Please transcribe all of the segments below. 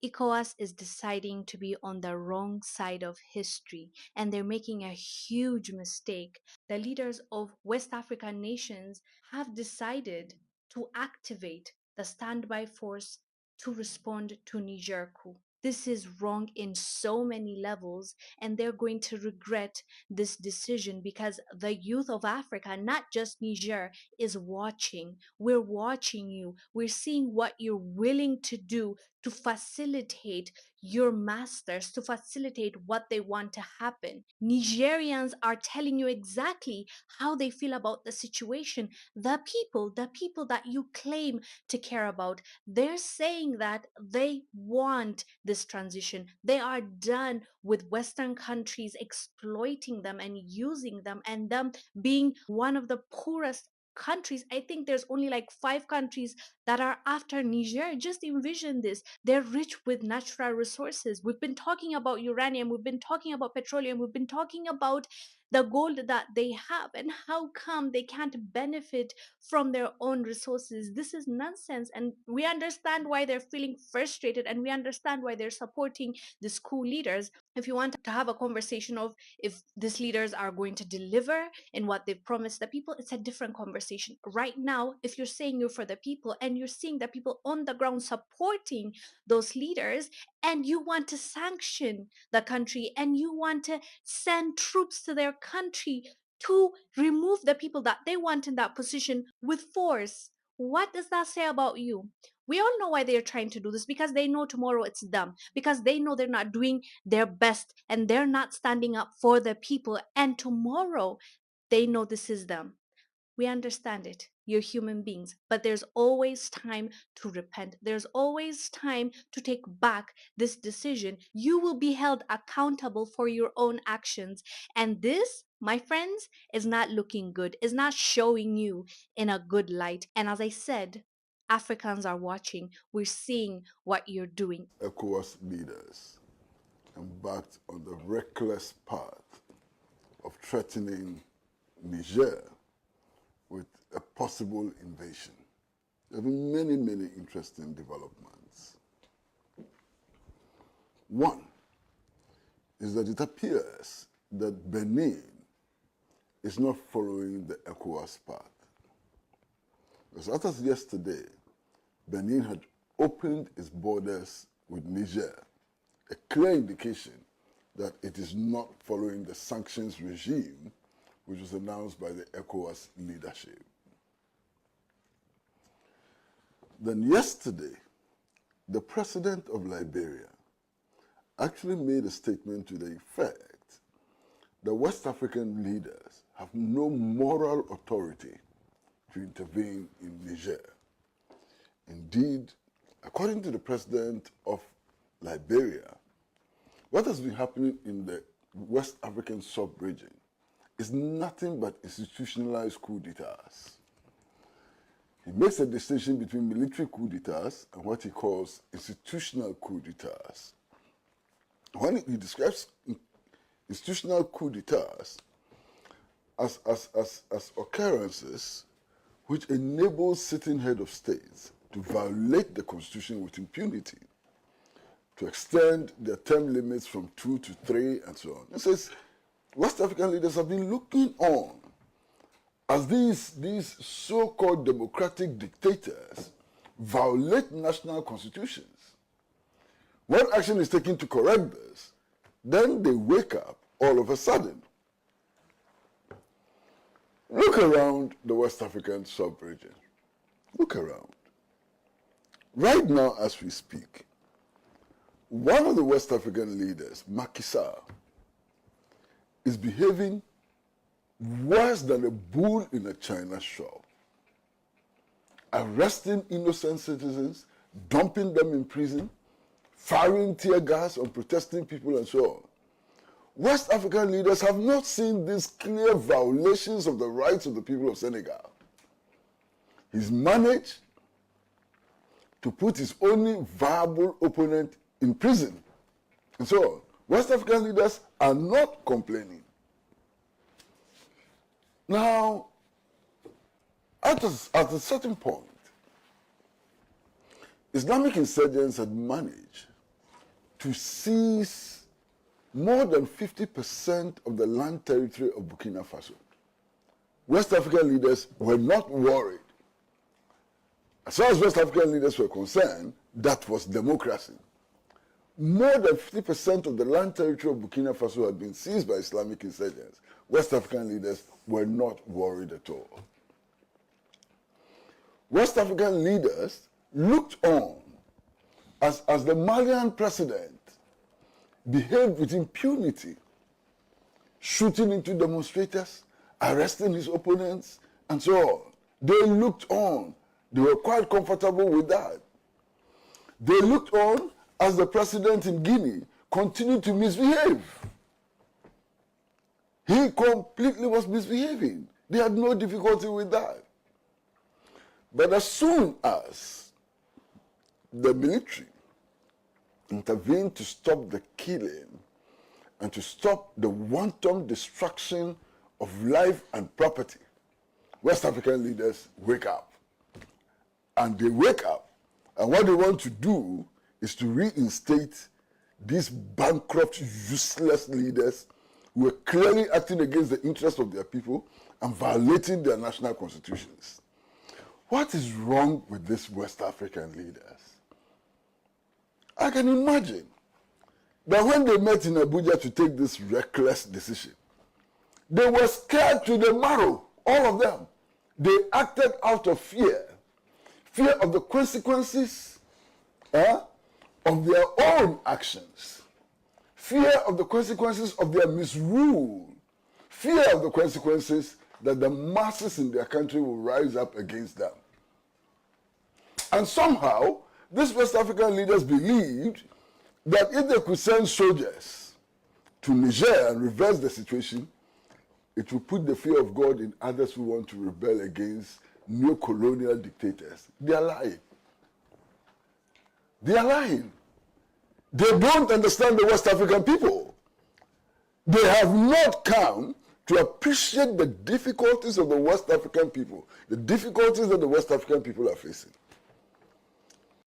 ECOWAS is deciding to be on the wrong side of history, and they're making a huge mistake. The leaders of West African nations have decided to activate the standby force to respond to Niger coup. This is wrong in so many levels, and they're going to regret this decision because the youth of Africa, not just Niger, is watching. We're watching you. We're seeing what you're willing to do to facilitate your masters, to facilitate what they want to happen. Nigerians are telling you exactly how they feel about the situation. The people that you claim to care about, they're saying that they want this transition. They are done with Western countries exploiting them and using them, and them being one of the poorest countries. I think there's only like 5 countries that are after Niger. Just envision this. They're rich with natural resources. We've been talking about uranium, we've been talking about petroleum, we've been talking about the gold that they have, and how come they can't benefit from their own resources? This is nonsense, and we understand why they're feeling frustrated, and we understand why they're supporting these coup leaders. If you want to have a conversation of if these leaders are going to deliver in what they've promised the people, it's a different conversation. Right now, if you're saying you're for the people and you're seeing the people on the ground supporting those leaders, and you want to sanction the country and you want to send troops to their country to remove the people that they want in that position with force, what does that say about you? We all know why they're trying to do this, because they know tomorrow it's them, because they know they're not doing their best and they're not standing up for the people, and tomorrow they know this is them. We understand it. You're human beings, but there's always time to repent. There's always time to take back this decision. You will be held accountable for your own actions. And this, my friends, is not looking good, is not showing you in a good light. And as I said, Africans are watching. We're seeing what you're doing. ECOWAS leaders embarked on the reckless path of threatening Niger with a possible invasion. There have been many, many interesting developments. One is that it appears that Benin is not following the ECOWAS path. Because as of yesterday, Benin had opened its borders with Niger, a clear indication that it is not following the sanctions regime which was announced by the ECOWAS leadership. Then yesterday, the president of Liberia actually made a statement to the effect that West African leaders have no moral authority to intervene in Niger. Indeed, according to the president of Liberia, what has been happening in the West African sub-region is nothing but institutionalized coup d'etats. He makes a distinction between military coup d'etats and what he calls institutional coup d'etats. When he describes institutional coup d'etats as occurrences which enable sitting head of states to violate the constitution with impunity, to extend their term limits from 2 to 3 and so on. He says West African leaders have been looking on as these so-called democratic dictators violate national constitutions. When action is taken to correct this, then they wake up all of a sudden. Look around the West African sub-region. Look around. Right now, as we speak, one of the West African leaders, Macky Sall, is behaving worse than a bull in a china shop, arresting innocent citizens, dumping them in prison, firing tear gas on protesting people and so on. West African leaders have not seen these clear violations of the rights of the people of Senegal. He's managed to put his only viable opponent in prison and so on. West African leaders are not complaining. Now, at a certain point, Islamic insurgents had managed to seize more than 50% of the land territory of Burkina Faso. West African leaders were not worried. As far as West African leaders were concerned, that was democracy. More than 50% of the land territory of Burkina Faso had been seized by Islamic insurgents. West African leaders were not worried at all. West African leaders looked on as the Malian president behaved with impunity, shooting into demonstrators, arresting his opponents, and so on. They looked on. They were quite comfortable with that. They looked on as the president in Guinea continued to misbehave. He completely was misbehaving. They had no difficulty with that. But as soon as the military intervened to stop the killing and to stop the wanton destruction of life and property, West African leaders wake up. And they wake up, and what they want to do is to reinstate these bankrupt, useless leaders who were clearly acting against the interests of their people and violating their national constitutions. What is wrong with these West African leaders? I can imagine that when they met in Abuja to take this reckless decision, they were scared to the marrow, all of them. They acted out of fear of the consequences of their own actions, fear of the consequences of their misrule, fear of the consequences that the masses in their country will rise up against them. And somehow, these West African leaders believed that if they could send soldiers to Niger and reverse the situation, it will put the fear of God in others who want to rebel against neo-colonial dictators. They are lying. They are lying. They don't understand the West African people. They have not come to appreciate the difficulties of the West African people, the difficulties that the West African people are facing.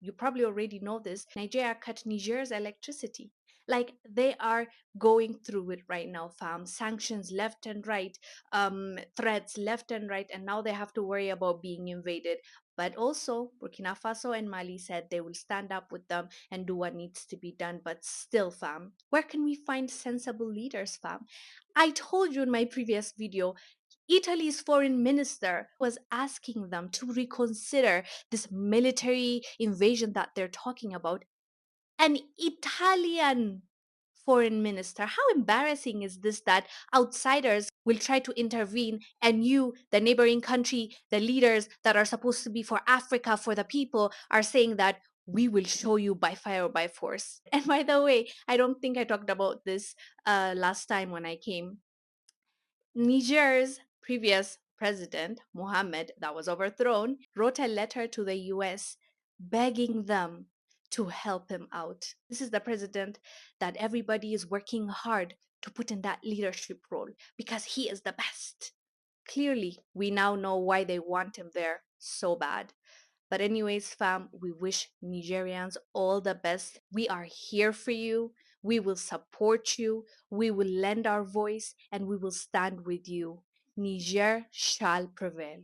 You probably already know this. Nigeria cut Niger's electricity. Like they are going through it right now, fam. Sanctions left and right, threats left and right, and now they have to worry about being invaded. But also, Burkina Faso and Mali said they will stand up with them and do what needs to be done. But still, fam, where can we find sensible leaders, fam? I told you in my previous video, Italy's foreign minister was asking them to reconsider this military invasion that they're talking about. An Italian foreign minister. How embarrassing is this that outsiders will try to intervene and you, the neighboring country, the leaders that are supposed to be for Africa, for the people, are saying that we will show you by fire or by force. And by the way, I don't think I talked about this last time when I came. Niger's previous president, Mohammed, that was overthrown, wrote a letter to the US begging them to help him out. This is the president that everybody is working hard to put in that leadership role because he is the best. Clearly, we now know why they want him there so bad. But, anyways, fam, we wish Nigerians all the best. We are here for you. We will support you. We will lend our voice and we will stand with you. Niger shall prevail.